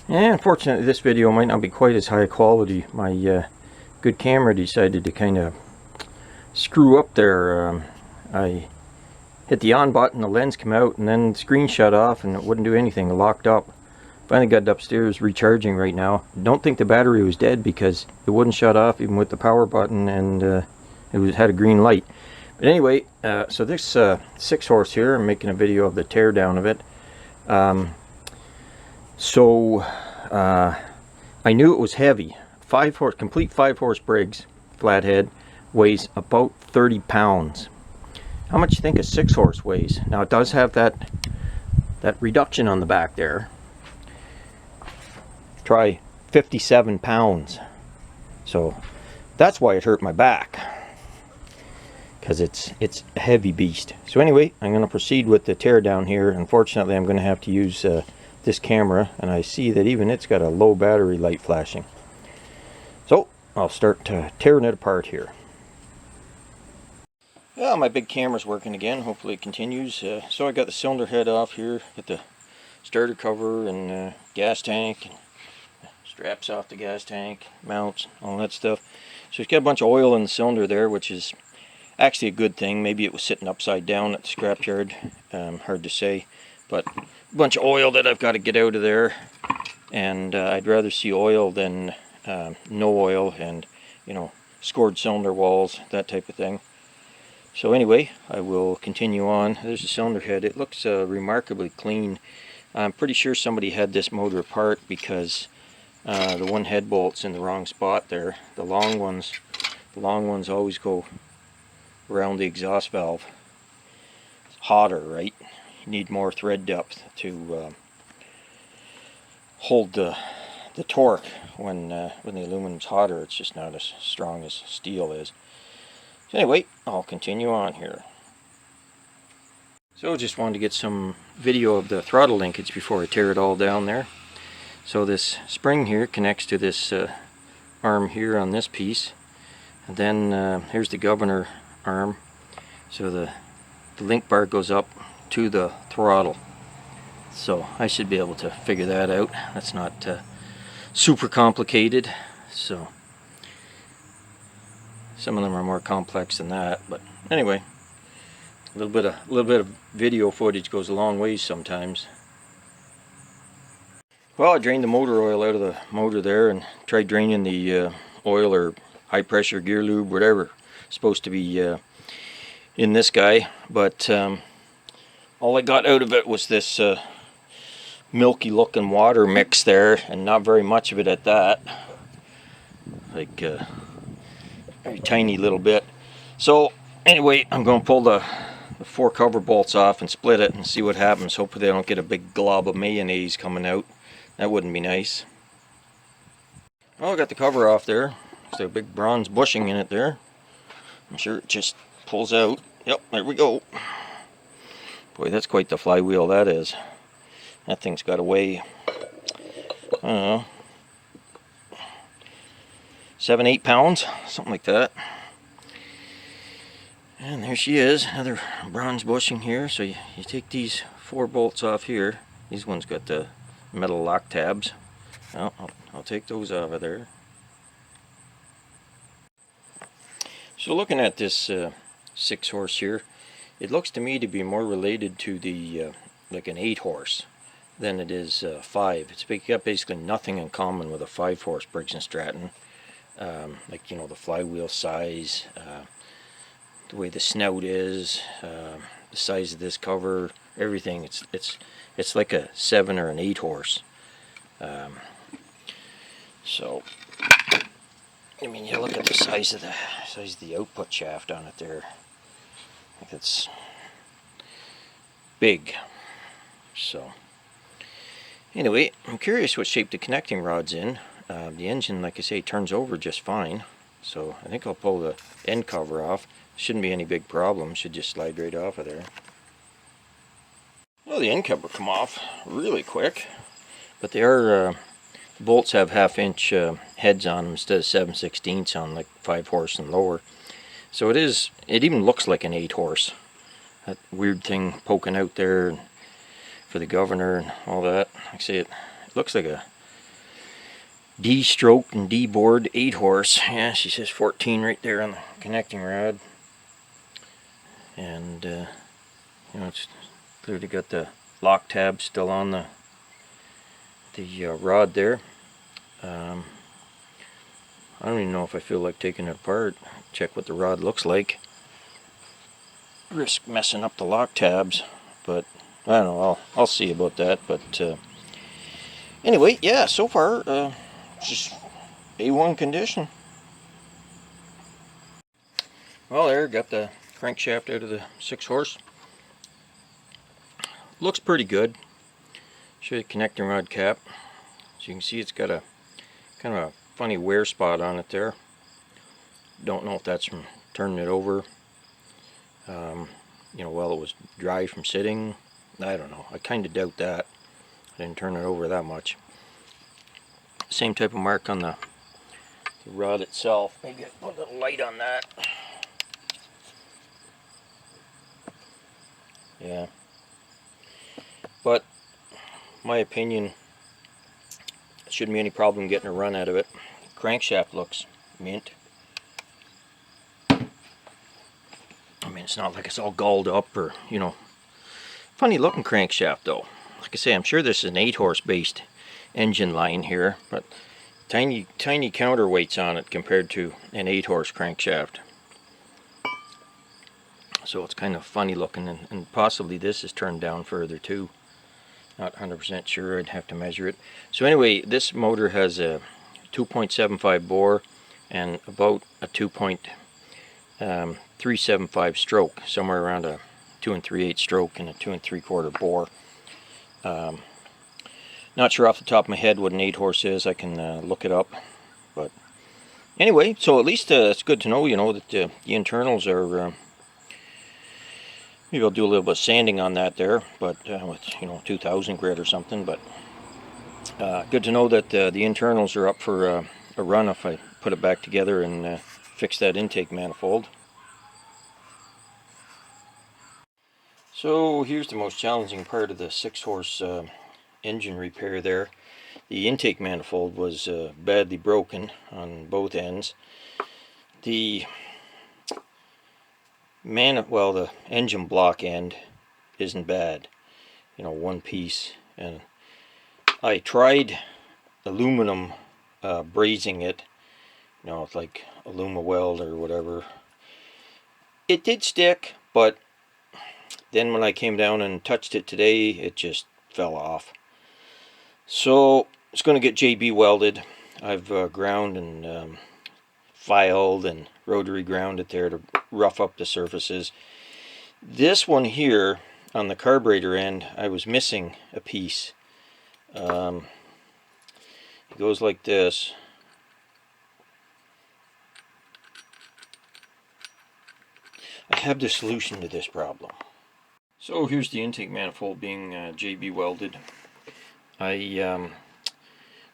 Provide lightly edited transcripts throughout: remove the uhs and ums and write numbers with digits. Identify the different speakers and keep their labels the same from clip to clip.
Speaker 1: And unfortunately this video might not be quite as high quality. My good camera decided to kind of screw up there. I hit the on button, the lens came out, and then the screen shut off and it wouldn't do anything, it locked up. Finally got it upstairs recharging right now. Don't think the battery was dead because it wouldn't shut off even with the power button, and had a green light. But anyway, so this 6-horse here, I'm making a video of the teardown of it. I knew it was heavy. 5-horse, complete 5-horse Briggs flathead weighs about 30 pounds. How much do you think a 6-horse weighs? Now it does have that reduction on the back there. Try 57 pounds. So that's why it hurt my back, because it's a heavy beast. So anyway, I'm going to proceed with the teardown here. Unfortunately, I'm going to have to use this camera, and I see that even it's got a low battery light flashing. So I'll start tearing it apart here. Well, my big camera's working again. Hopefully it continues. So I got the cylinder head off here, got the starter cover and gas tank, and straps off the gas tank, mounts, all that stuff. So it's got a bunch of oil in the cylinder there, which is actually a good thing. Maybe it was sitting upside down at the scrapyard. Hard to say, but a bunch of oil that I've got to get out of there. And I'd rather see oil than no oil, and scored cylinder walls, that type of thing. So anyway, I will continue on. There's the cylinder head. It looks remarkably clean. I'm pretty sure somebody had this motor apart because the one head bolt's in the wrong spot there. The long ones always go around the exhaust valve. It's hotter, right? You need more thread depth to hold the torque when the aluminum's hotter. It's just not as strong as steel is. So anyway, I'll continue on here. So just wanted to get some video of the throttle linkage before I tear it all down there. So this spring here connects to this arm here on this piece, and then here's the governor arm. So the link bar goes up to the throttle. So I should be able to figure that out. That's not super complicated. So some of them are more complex than that, but anyway, a little bit of video footage goes a long ways sometimes. Well, I drained the motor oil out of the motor there and tried draining the oil or high pressure gear lube, whatever it's supposed to be in this guy, but all I got out of it was this milky looking water mix there, and not very much of it at that, like very tiny little bit. So anyway, I'm going to pull the 4 cover bolts off and split it and see what happens. Hopefully I don't get a big glob of mayonnaise coming out. That wouldn't be nice. Well, I got the cover off there. There's a big bronze bushing in it there. I'm sure it just pulls out. Yep, there we go. Boy, that's quite the flywheel that is. That thing's got to weigh, I don't know, 7-8 pounds, something like that. And there she is, another bronze bushing here. So you take these 4 bolts off here. These ones got the metal lock tabs. Well, I'll take those out of there. So looking at this 6-horse here, it looks to me to be more related to the like an 8-horse than it is 5. It's got basically nothing in common with a 5-horse Briggs and Stratton. Like the flywheel size, the way the snout is, the size of this cover, everything. It's like a 7 or an 8-horse. So I mean, you look at the size of the output shaft on it there. I think it's big. So anyway, I'm curious what shape the connecting rod's in. The engine, like I say, turns over just fine. So I think I'll pull the end cover off. Shouldn't be any big problem. Should just slide right off of there. Well, the end cover come off really quick, but they are the bolts have 1/2-inch heads on them instead of 7/16 on like 5-horse and lower. So it even looks like an 8-horse. That weird thing poking out there for the governor and all that. Like I say, it looks like a D-stroke and D-board 8-horse. Yeah, she says 14 right there on the connecting rod. And, it's clearly got the lock tab still on the rod there. I don't even know if I feel like taking it apart. Check what the rod looks like. Risk messing up the lock tabs, but I don't know. I'll see about that. But anyway, yeah. So far, just A1 condition. Well, there, got the crankshaft out of the 6-horse. Looks pretty good. Show you the connecting rod cap. So you can see it's got a kind of a funny wear spot on it there. Don't know if that's from turning it over. While it was dry from sitting. I don't know. I kind of doubt that. I didn't turn it over that much. Same type of mark on the rod itself. Maybe I'll put a little light on that. Yeah. But, my opinion, shouldn't be any problem getting a run out of it. Crankshaft looks mint. I mean, it's not like it's all galled up or, funny looking crankshaft though. Like I say, I'm sure this is an 8-horse based engine line here, but tiny counterweights on it compared to an 8-horse crankshaft. So it's kind of funny looking, and possibly this is turned down further too. Not 100% sure, I'd have to measure it. So anyway, this motor has a 2.75 bore and about a 2.375 stroke, somewhere around a 2 3/8 stroke and a 2 3/4 bore. Not sure off the top of my head what an 8-horse is. I can look it up. But anyway, so at least it's good to know, that the internals are. Maybe I'll do a little bit of sanding on that there, but with 2000 grit or something. But good to know that the internals are up for a run if I put it back together and fix that intake manifold. So here's the most challenging part of the 6-horse engine repair there. The intake manifold was badly broken on both ends. The the engine block end isn't bad, one piece, and I tried aluminum brazing it, it's like Aluma-Weld or whatever. It did stick, but then when I came down and touched it today, it just fell off. So it's going to get JB welded. I've ground and filed and rotary ground it there to rough up the surfaces. This one here on the carburetor end, I was missing a piece. It goes like this. I have the solution to this problem. So here's the intake manifold being JB welded. I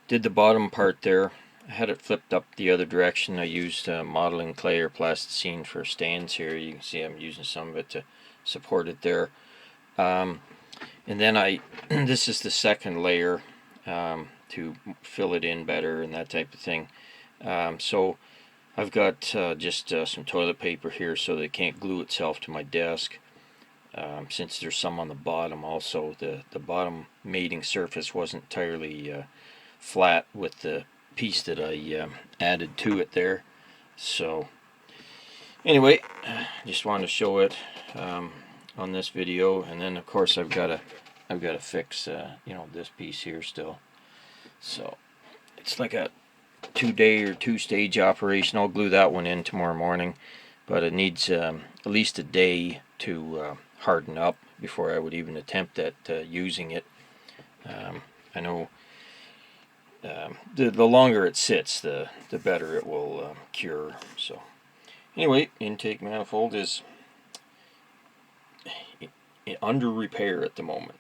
Speaker 1: did the bottom part there. I had it flipped up the other direction. I used modeling clay or plasticine for stands here. You can see I'm using some of it to support it there. And then this is the second layer to fill it in better and that type of thing. So I've got just some toilet paper here so that it can't glue itself to my desk. Since there's some on the bottom also, the bottom mating surface wasn't entirely flat with the piece that I added to it there. So anyway, just wanted to show it on this video, and then of course I've got to fix this piece here still. So it's like a 2-day or 2-stage operation. I'll glue that one in tomorrow morning, but it needs at least a day to harden up before I would even attempt at using it. I know the longer it sits, the better it will cure. So anyway, intake manifold is under repair at the moment.